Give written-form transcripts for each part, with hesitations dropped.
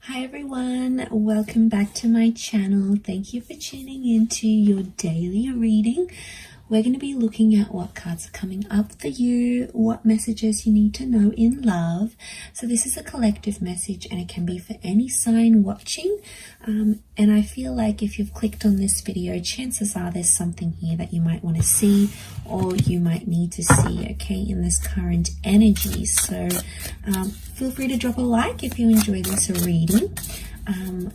Hi everyone, welcome back to my channel. Thank you for tuning into your daily reading. We're going to be looking at what cards are coming up for you, what messages you need to know in love. So this is a collective message and it can be for any sign watching. And I feel like if you've clicked on this video, chances are there's something here that you might want to see or you might need to see, okay, in this current energy. So feel free to drop a like if you enjoy this reading.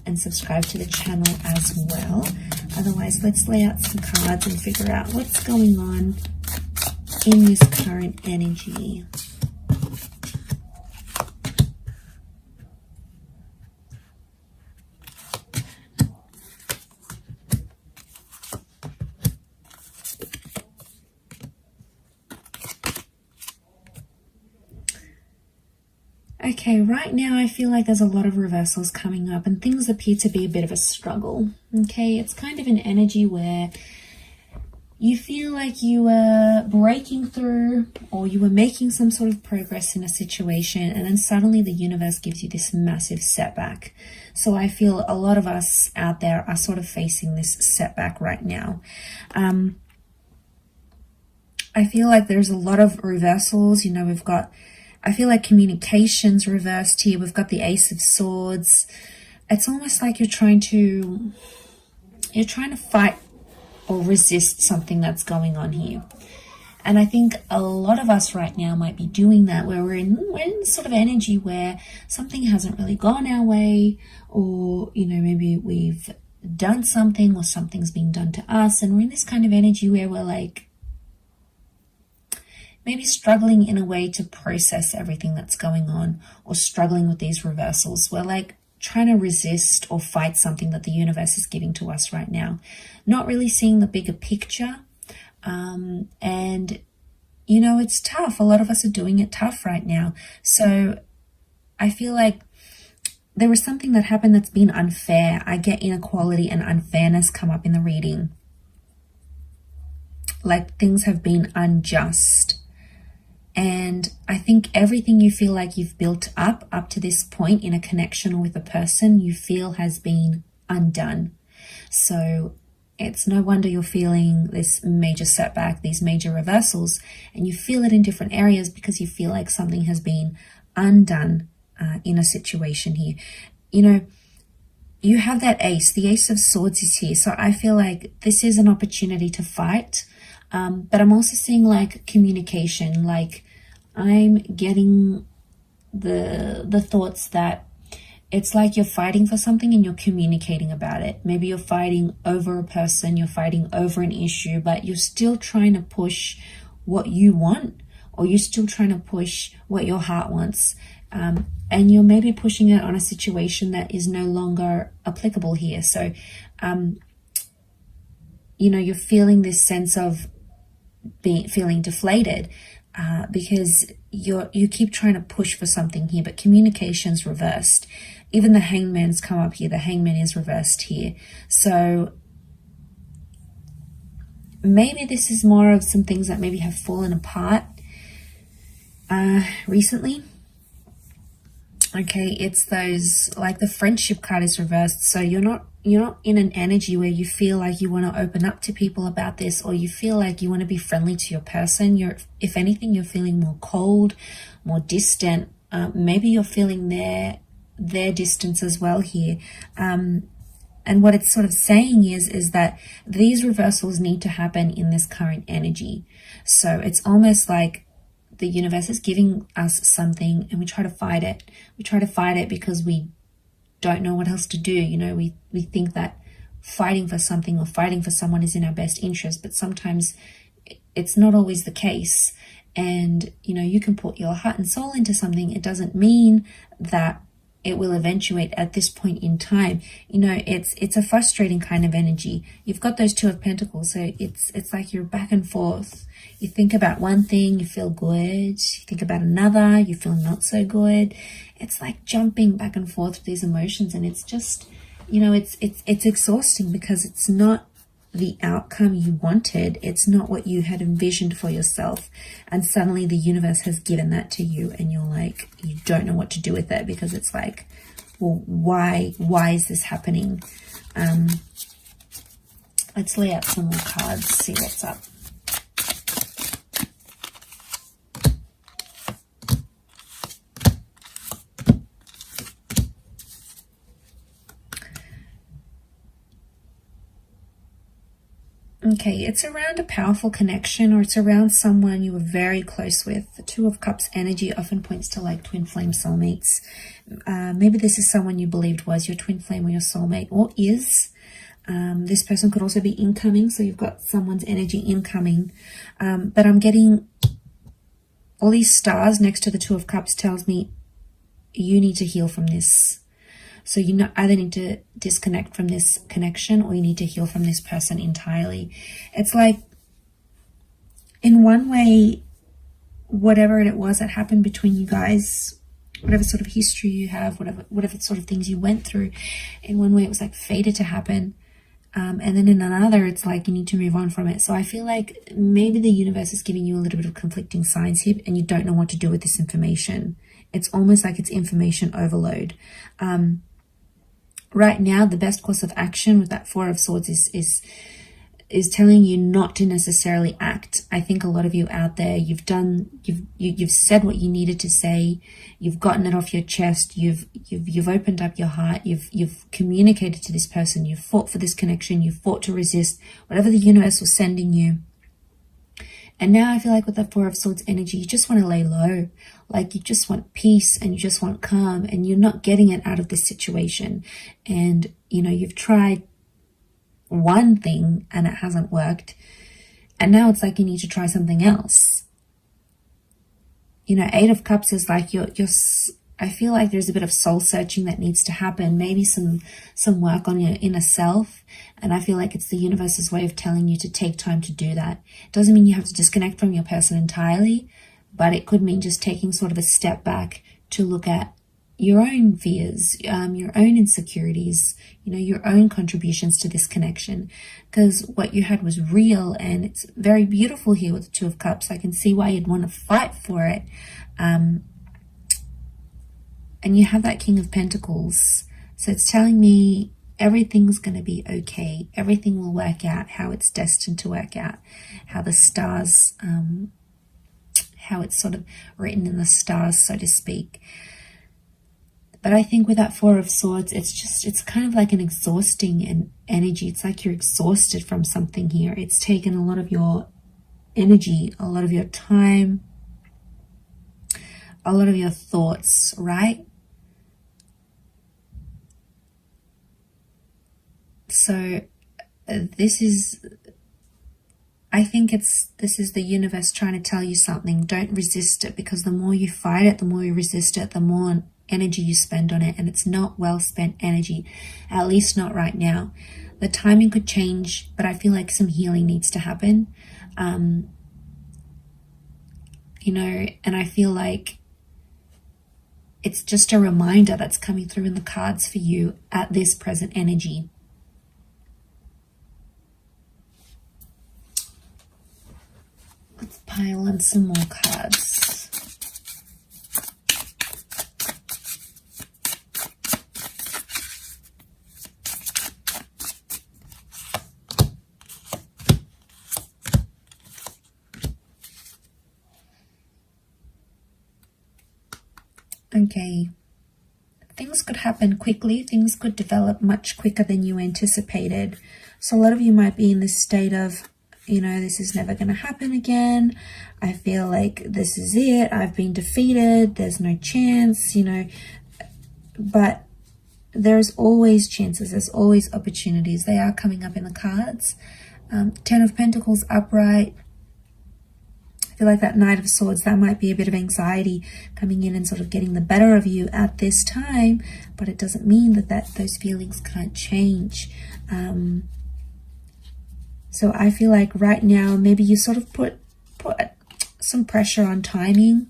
And subscribe to the channel as well. Otherwise, let's lay out some cards and figure out what's going on in this current energy. Okay, right now I feel like there's a lot of reversals coming up and things appear to be a bit of a struggle. Okay, it's kind of an energy where you feel like you were breaking through or you were making some sort of progress in a situation and then suddenly the universe gives you this massive setback. So I feel a lot of us out there are sort of facing this setback right now. I feel like there's a lot of reversals. You know, I feel like communication's reversed here. We've got the Ace of Swords. It's almost like you're trying to fight or resist something that's going on here. And I think a lot of us right now might be doing that, where we're in sort of energy where something hasn't really gone our way, or, you know, maybe we've done something or something's being done to us. And we're in this kind of energy where we're like, maybe struggling in a way to process everything that's going on, or struggling with these reversals. We're like trying to resist or fight something that the universe is giving to us right now. Not really seeing the bigger picture. And, you know, it's tough. A lot of us are doing it tough right now. So I feel like there was something that happened that's been unfair. I get inequality and unfairness come up in the reading. Like things have been unjust. And I think everything you feel like you've built up to this point in a connection or with a person, you feel has been undone. So it's no wonder you're feeling this major setback, these major reversals, and you feel it in different areas because you feel like something has been undone in a situation here. You know, you have that ace, the Ace of Swords is here. So I feel like this is an opportunity to fight. But I'm also seeing like communication, like I'm getting the thoughts that it's like you're fighting for something and you're communicating about it. Maybe you're fighting over a person, you're fighting over an issue, but you're still trying to push what you want, or you're still trying to push what your heart wants. And you're maybe pushing it on a situation that is no longer applicable here. So, you know, you're feeling this sense of feeling deflated because you keep trying to push for something here, but communication's reversed. Even the Hangman's come up here. The Hangman is reversed here. So maybe this is more of some things that maybe have fallen apart recently. Okay, it's those, like the Friendship card is reversed. So you're not in an energy where you feel like you want to open up to people about this, or you feel like you want to be friendly to your person. If anything, you're feeling more cold, more distant. Maybe you're feeling their distance as well here. And what it's sort of saying is that these reversals need to happen in this current energy. So it's almost like the universe is giving us something and we try to fight it. We try to fight it because we don't know what else to do. You know, we think that fighting for something or fighting for someone is in our best interest, but sometimes it's not always the case. And, you know, you can put your heart and soul into something. It doesn't mean that it will eventuate at this point in time. You know, it's a frustrating kind of energy. You've got those Two of Pentacles, so it's like you're back and forth. You think about one thing, you feel good. You think about another, you feel not so good. It's like jumping back and forth with these emotions, and it's just, you know, it's exhausting because it's not the outcome you wanted. It's not what you had envisioned for yourself. And suddenly the universe has given that to you and you're like, you don't know what to do with it because it's like, well, why is this happening? Let's lay out some more cards, see what's up. Okay, it's around a powerful connection, or it's around someone you were very close with. The Two of Cups energy often points to like twin flame soulmates. Maybe this is someone you believed was your twin flame or your soulmate, or is. This person could also be incoming, so you've got someone's energy incoming. But I'm getting all these stars next to the Two of Cups tells me you need to heal from this. So you either need to disconnect from this connection, or you need to heal from this person entirely. It's like, in one way, whatever it was that happened between you guys, whatever sort of history you have, whatever sort of things you went through, in one way it was like fated to happen. And then in another, it's like you need to move on from it. So I feel like maybe the universe is giving you a little bit of conflicting signs here, and you don't know what to do with this information. It's almost like it's information overload. Right now, the best course of action with that Four of Swords is telling you not to necessarily act. I think a lot of you out there, you've said what you needed to say. You've gotten it off your chest. You've opened up your heart. You've communicated to this person. You've fought for this connection. You've fought to resist whatever the universe was sending you. And now I feel like with the Four of Swords energy, you just want to lay low. Like you just want peace and you just want calm, and you're not getting it out of this situation. And, you know, you've tried one thing and it hasn't worked. And now it's like you need to try something else. You know, Eight of Cups is like I feel like there's a bit of soul searching that needs to happen. Maybe some work on your inner self. And I feel like it's the universe's way of telling you to take time to do that. It doesn't mean you have to disconnect from your person entirely, but it could mean just taking sort of a step back to look at your own fears, your own insecurities, you know, your own contributions to this connection. Because what you had was real, and it's very beautiful here with the Two of Cups. I can see why you'd want to fight for it. And you have that King of Pentacles. So it's telling me everything's going to be okay. Everything will work out how it's destined to work out. How the stars, how it's sort of written in the stars, so to speak. But I think with that Four of Swords, it's kind of like an exhausting energy. It's like you're exhausted from something here. It's taken a lot of your energy, a lot of your time, a lot of your thoughts, right? So this is, I think this is the universe trying to tell you something. Don't resist it, because the more you fight it, the more you resist it, the more energy you spend on it, and it's not well spent energy, at least not right now. The timing could change, but I feel like some healing needs to happen. You know, and I feel like it's just a reminder that's coming through in the cards for you at this present energy. Let's pile on some more cards. Okay, things could happen quickly. Things could develop much quicker than you anticipated. So a lot of you might be in this state of, you know, this is never going to happen again. I feel like this is it. I've been defeated. There's no chance, you know. But there's always chances. There's always opportunities. They are coming up in the cards. Ten of Pentacles upright. I feel like that Knight of Swords, that might be a bit of anxiety coming in and sort of getting the better of you at this time, but it doesn't mean that those feelings can't change. So I feel like right now, maybe you sort of put some pressure on timing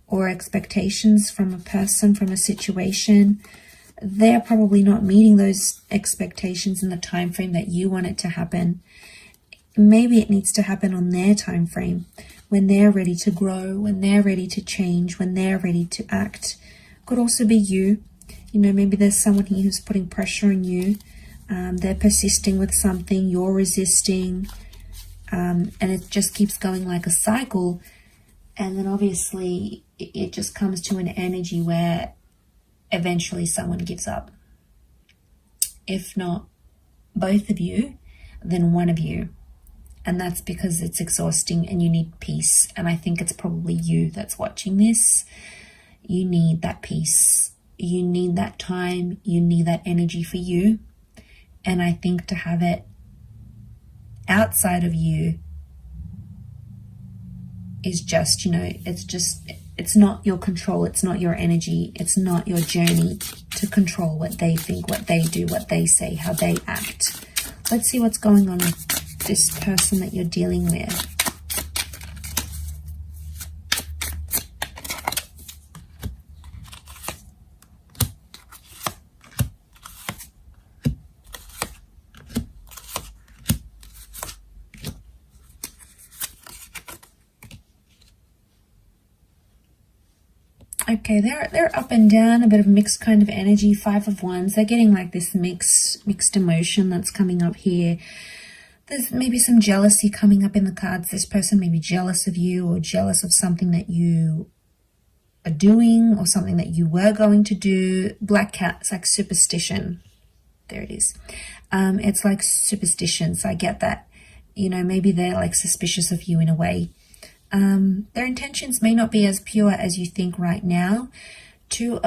or expectations from a person, from a situation. They're probably not meeting those expectations in the time frame that you want it to happen. Maybe it needs to happen on their time frame, when they're ready to grow, when they're ready to change, when they're ready to act. Could also be you. You know, maybe there's someone here who's putting pressure on you. They're persisting with something, you're resisting, and it just keeps going like a cycle. And then obviously it just comes to an energy where eventually someone gives up. If not both of you, then one of you. And that's because it's exhausting and you need peace. And I think it's probably you that's watching this. You need that peace. You need that time. You need that energy for you. And I think to have it outside of you is just, you know, it's not your control. It's not your energy. It's not your journey to control what they think, what they do, what they say, how they act. Let's see what's going on with this person that you're dealing with. Okay, they're up and down, a bit of mixed kind of energy. 5 of Wands. They're getting like this mixed emotion that's coming up here. There's maybe some jealousy coming up in the cards. This person may be jealous of you or jealous of something that you are doing or something that you were going to do. Black cat, it's like superstition. There it is. It's like superstition. So I get that. You know, maybe they're like suspicious of you in a way. Their intentions may not be as pure as you think right now. That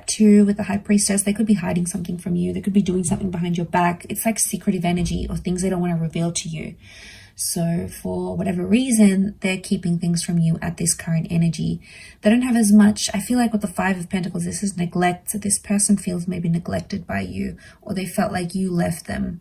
2 with the High Priestess, they could be hiding something from you. They could be doing something behind your back. It's like secretive energy or things they don't want to reveal to you. So for whatever reason, they're keeping things from you at this current energy. They don't have as much. I feel like with the 5 of Pentacles, this is neglect. So this person feels maybe neglected by you, or they felt like you left them.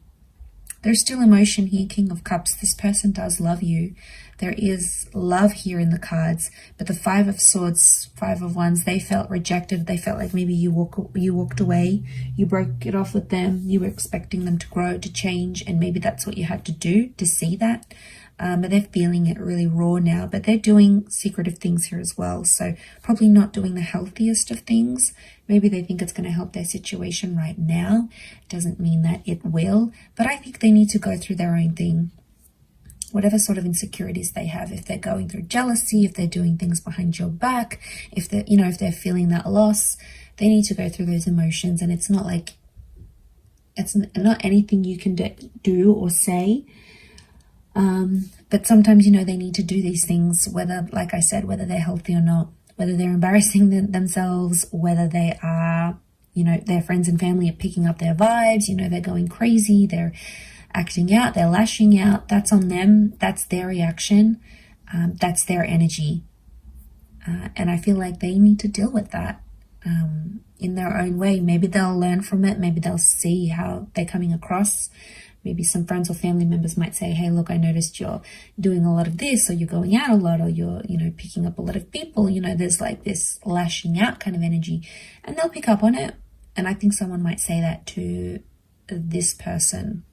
There's still emotion here, King of Cups. This person does love you. There is love here in the cards. But the 5 of Swords, 5 of Wands, they felt rejected. They felt like maybe you walked away. You broke it off with them. You were expecting them to grow, to change. And maybe that's what you had to do to see that. But they're feeling it really raw now. But they're doing secretive things here as well. So probably not doing the healthiest of things. Maybe they think it's going to help their situation right now. Doesn't mean that it will. But I think they need to go through their own thing. Whatever sort of insecurities they have, if they're going through jealousy, if they're doing things behind your back, if they're feeling that loss, they need to go through those emotions. And it's not like, it's not anything you can do or say. But sometimes, they need to do these things, whether, like I said, whether they're healthy or not, whether they're embarrassing themselves, whether they are, their friends and family are picking up their vibes, they're going crazy, they're acting out, they're lashing out. That's on them. That's their reaction. That's their energy. And I feel like they need to deal with that in their own way. Maybe they'll learn from it. Maybe they'll see how they're coming across. Maybe some friends or family members might say, hey, look, I noticed you're doing a lot of this, or you're going out a lot, or you're, picking up a lot of people. There's like this lashing out kind of energy, and they'll pick up on it. And I think someone might say that to this person,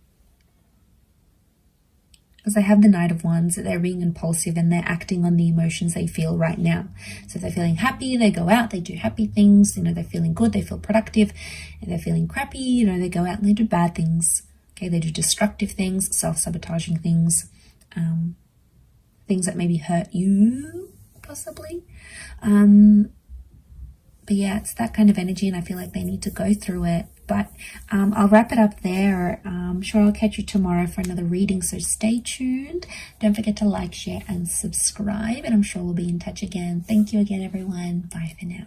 because they have the Knight of Wands, they're being impulsive and they're acting on the emotions they feel right now. So if they're feeling happy, they go out, they do happy things, they're feeling good, they feel productive. If they're feeling crappy, they go out and they do bad things. Okay, they do destructive things, self-sabotaging things, things that maybe hurt you, possibly. But yeah, it's that kind of energy, and I feel like they need to go through it. But I'll wrap it up there. I'm sure I'll catch you tomorrow for another reading, so stay tuned. Don't forget to like, share, and subscribe, and I'm sure we'll be in touch again. Thank you again, everyone. Bye for now.